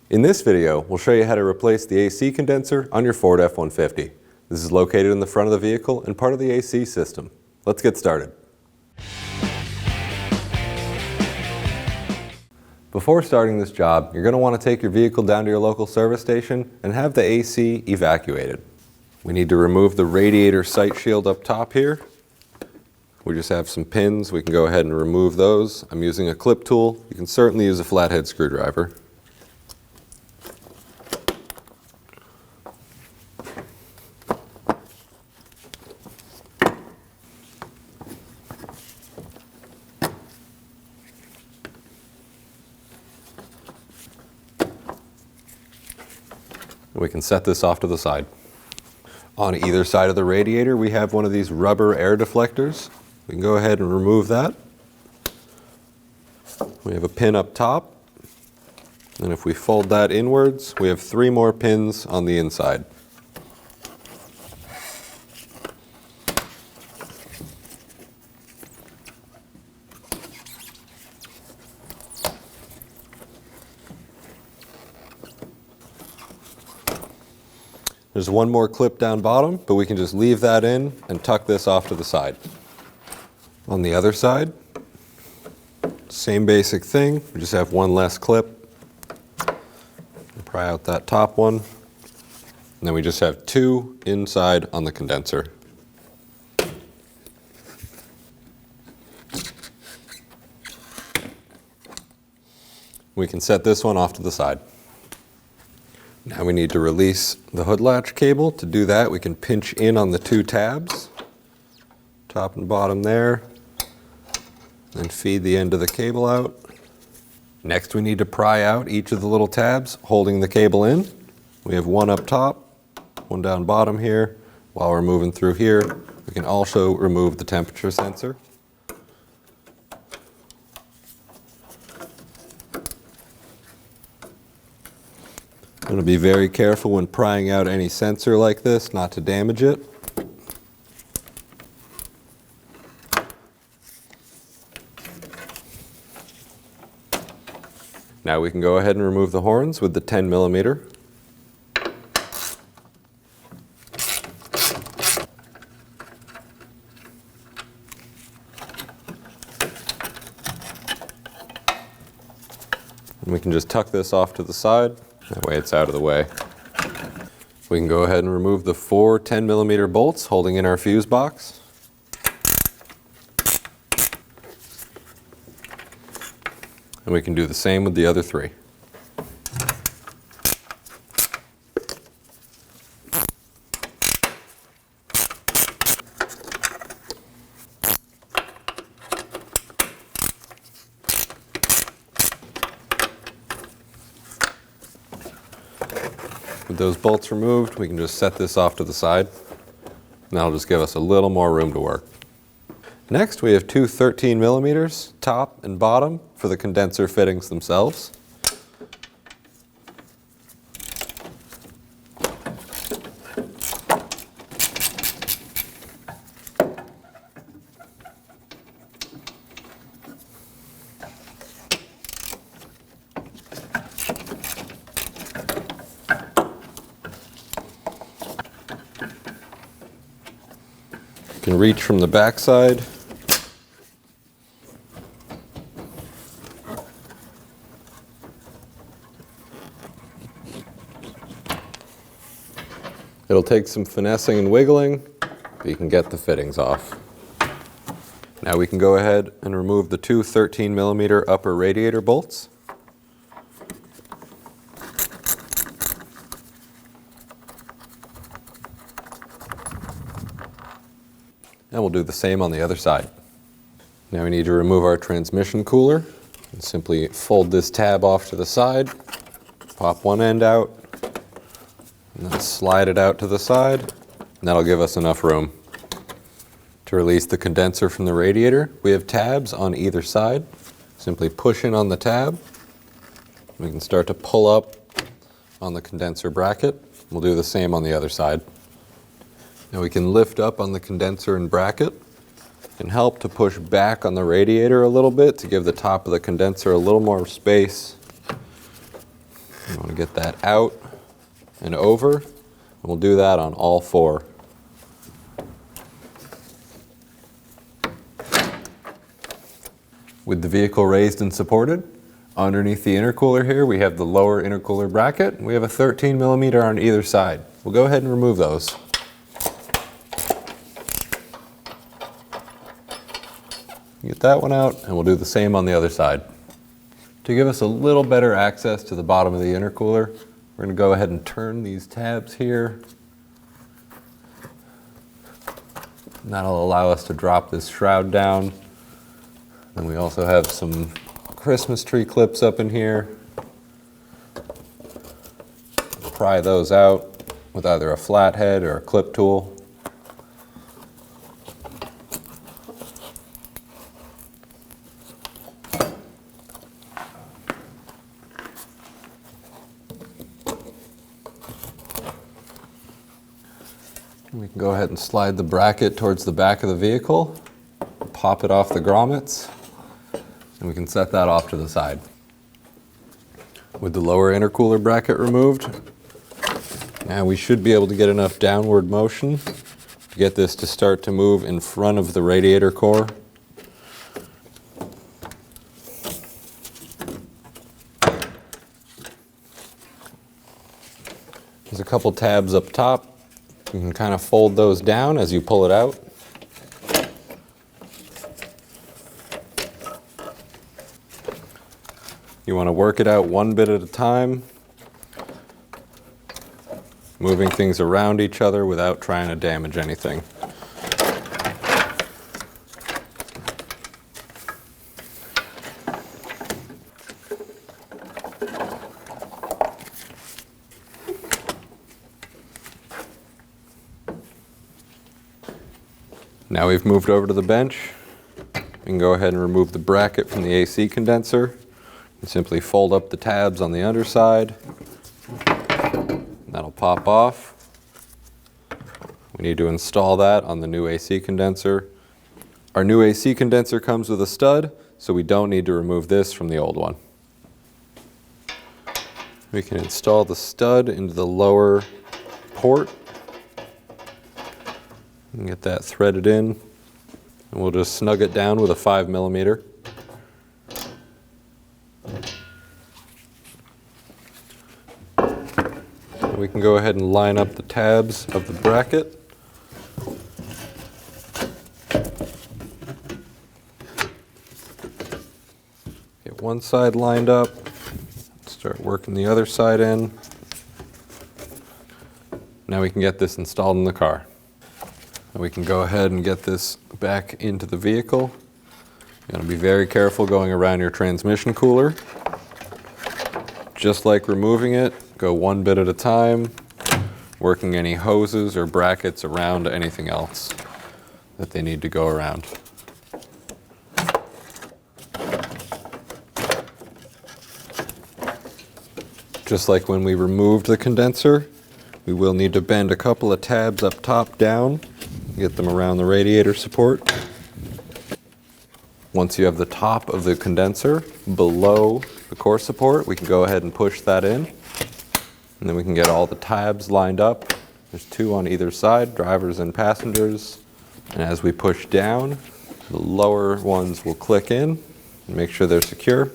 In this video, we'll show you how to replace the AC condenser on your Ford F-150. This is located in the front of the vehicle and part of the AC system. Let's get started. Before starting this job, you're going to want to take your vehicle down to your local service station and have the AC evacuated. We need to remove the radiator sight shield up top here. We just have some pins. We can go ahead and remove those. I'm using a clip tool. You can certainly use a flathead screwdriver. We can set this off to the side. On either side of the radiator, we have one of these rubber air deflectors. We can go ahead and remove that. We have a pin up top, and if we fold that inwards, we have 3 more pins on the inside. There's one more clip down bottom, but we can just leave that in and tuck this off to the side. On the other side, same basic thing, we just have one less clip. Pry out that top one, and then we just have 2 inside on the condenser. We can set this one off to the side. Now we need to release the hood latch cable. To do that, we can pinch in on the 2 tabs, top and bottom there, and feed the end of the cable out. Next, we need to pry out each of the little tabs holding the cable in. We have one up top, one down bottom here. While we're moving through here, we can also remove the temperature sensor. I'm going to be very careful when prying out any sensor like this, not to damage it. Now we can go ahead and remove the horns with the 10mm. And we can just tuck this off to the side. That way it's out of the way. We can go ahead and remove the 4 10mm bolts holding in our fuse box. And we can do the same with the other 3. With those bolts removed, we can just set this off to the side, and that'll just give us a little more room to work. Next, we have 2 13mm, top and bottom, for the condenser fittings themselves. You can reach from the back side. It'll take some finessing and wiggling, but you can get the fittings off. Now we can go ahead and remove the 2 13mm upper radiator bolts. And we'll do the same on the other side. Now we need to remove our transmission cooler. And simply fold this tab off to the side, pop one end out, and then slide it out to the side, and that'll give us enough room. To release the condenser from the radiator, we have tabs on either side. Simply push in on the tab. We can start to pull up on the condenser bracket. We'll do the same on the other side. Now we can lift up on the condenser and bracket. It can help to push back on the radiator a little bit to give the top of the condenser a little more space. You want to get that out and over, and we'll do that on all four. With the vehicle raised and supported, underneath the intercooler here we have the lower intercooler bracket. We have a 13 millimeter on either side. We'll go ahead and remove those. Get that one out, and we'll do the same on the other side. To give us a little better access to the bottom of the intercooler, we're going to go ahead and turn these tabs here. And that'll allow us to drop this shroud down. And we also have some Christmas tree clips up in here. Pry those out with either a flathead or a clip tool. We can go ahead and slide the bracket towards the back of the vehicle, pop it off the grommets, and we can set that off to the side. With the lower intercooler bracket removed, now we should be able to get enough downward motion to get this to start to move in front of the radiator core. There's a couple tabs up top. You can kind of fold those down as you pull it out. You want to work it out one bit at a time, moving things around each other without trying to damage anything. Now we've moved over to the bench. We can go ahead and remove the bracket from the AC condenser. And simply fold up the tabs on the underside. That'll pop off. We need to install that on the new AC condenser. Our new AC condenser comes with a stud, so we don't need to remove this from the old one. We can install the stud into the lower port. And get that threaded in, and we'll just snug it down with a 5 millimeter. We can go ahead and line up the tabs of the bracket. Get one side lined up, start working the other side in. Now we can get this installed in the car. And we can go ahead and get this back into the vehicle. You got to be very careful going around your transmission cooler. Just like removing it, go one bit at a time, working any hoses or brackets around anything else that they need to go around. Just like when we removed the condenser, we will need to bend a couple of tabs up top down, get them around the radiator support. Once you have the top of the condenser below the core support, we can go ahead and push that in. And then we can get all the tabs lined up. There's two on either side, drivers and passengers. And as we push down, the lower ones will click in and make sure they're secure.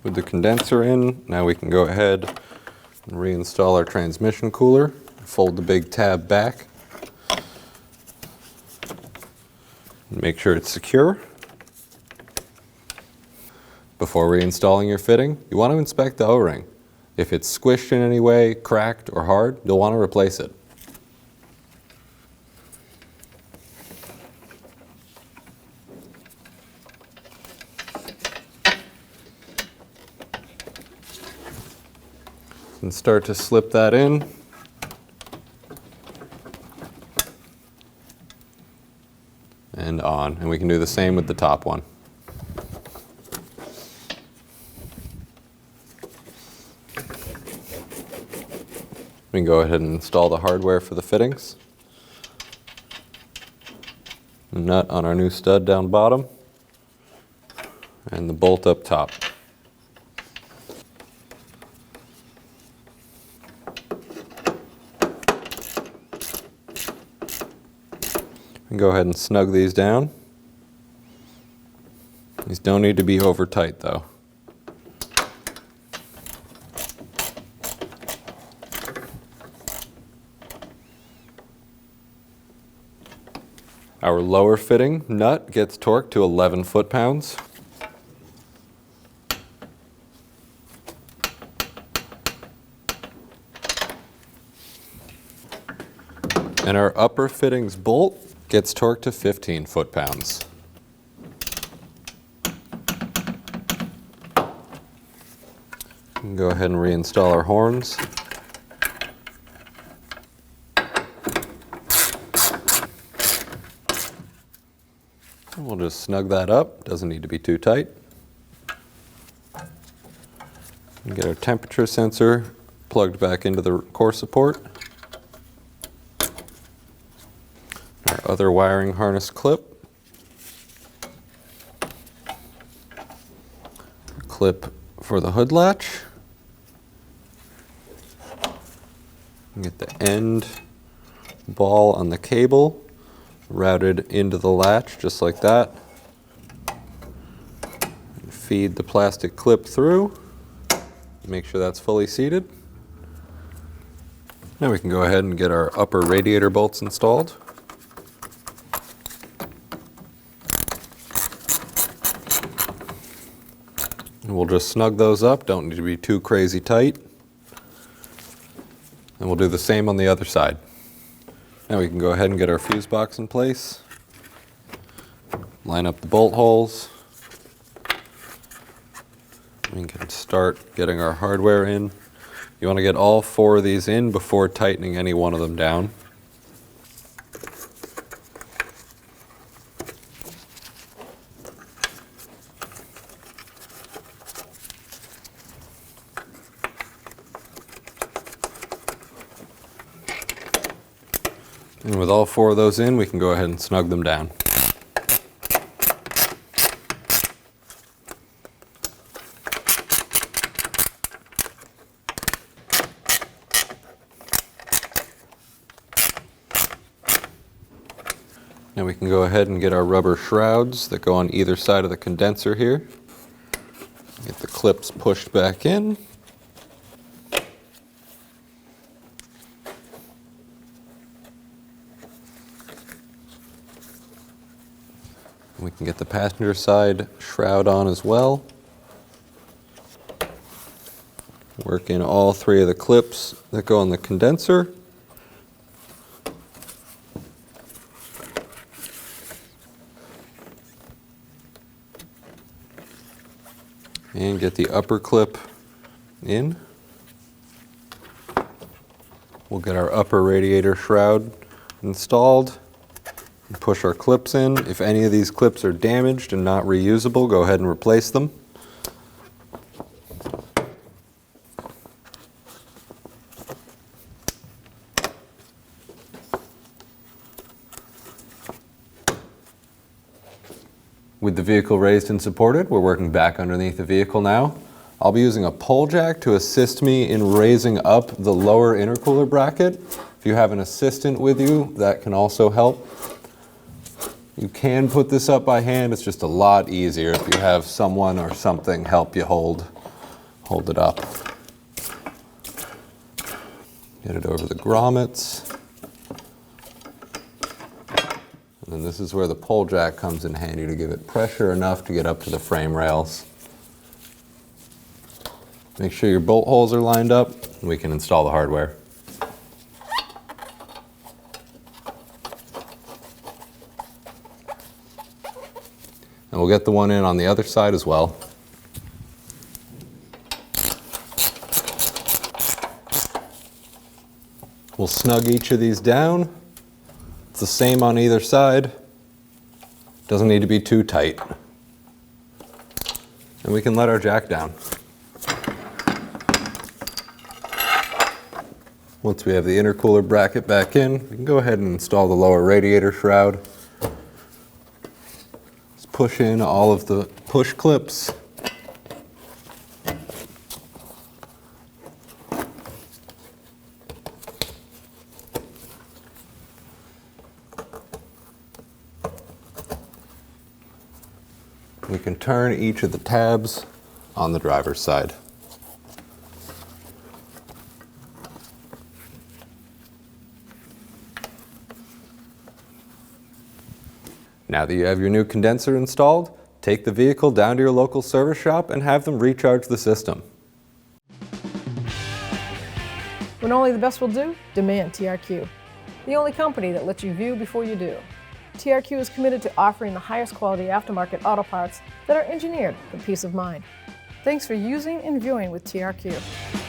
With the condenser in, now we can go ahead and reinstall our transmission cooler. Fold the big tab back. Make sure it's secure. Before reinstalling your fitting, you want to inspect the O-ring. If it's squished in any way, cracked, or hard, you'll want to replace it. And start to slip that in. And on. And we can do the same with the top one. We can go ahead and install the hardware for the fittings. The nut on our new stud down bottom. And the bolt up top. can go ahead and snug these down. These don't need to be over tight though. Our lower fitting nut gets torqued to 11 foot-pounds. And our upper fittings bolt gets torqued to 15 foot-pounds. Go ahead and reinstall our horns. We'll just snug that up, doesn't need to be too tight. And get our temperature sensor plugged back into the core support. Our other wiring harness clip. Clip for the hood latch. Get the end ball on the cable routed into the latch just like that. And feed the plastic clip through. Make sure that's fully seated. Now we can go ahead and get our upper radiator bolts installed. And we'll just snug those up, don't need to be too crazy tight. And we'll do the same on the other side. Now we can go ahead and get our fuse box in place. Line up the bolt holes. We can start getting our hardware in. You want to get all 4 of these in before tightening any one of them down. And with all 4 of those in, we can go ahead and snug them down. Now we can go ahead and get our rubber shrouds that go on either side of the condenser here. Get the clips pushed back in. We can get the passenger side shroud on as well. Work in all 3 of the clips that go on the condenser. And get the upper clip in. We'll get our upper radiator shroud installed. And push our clips in. If any of these clips are damaged and not reusable, go ahead and replace them. With the vehicle raised and supported, we're working back underneath the vehicle now. I'll be using a pole jack to assist me in raising up the lower intercooler bracket. If you have an assistant with you, that can also help. You can put this up by hand, it's just a lot easier if you have someone or something help you hold it up. Get it over the grommets. And then this is where the pole jack comes in handy to give it pressure enough to get up to the frame rails. Make sure your bolt holes are lined up and we can install the hardware. And we'll get the one in on the other side as well. We'll snug each of these down. It's the same on either side. Doesn't need to be too tight. And we can let our jack down. Once we have the intercooler bracket back in, we can go ahead and install the lower radiator shroud. Push in all of the push clips. we can turn each of the tabs on the driver's side. Now that you have your new condenser installed, take the vehicle down to your local service shop and have them recharge the system. When only the best will do, demand TRQ. The only company that lets you view before you do. TRQ is committed to offering the highest quality aftermarket auto parts that are engineered for peace of mind. Thanks for using and viewing with TRQ.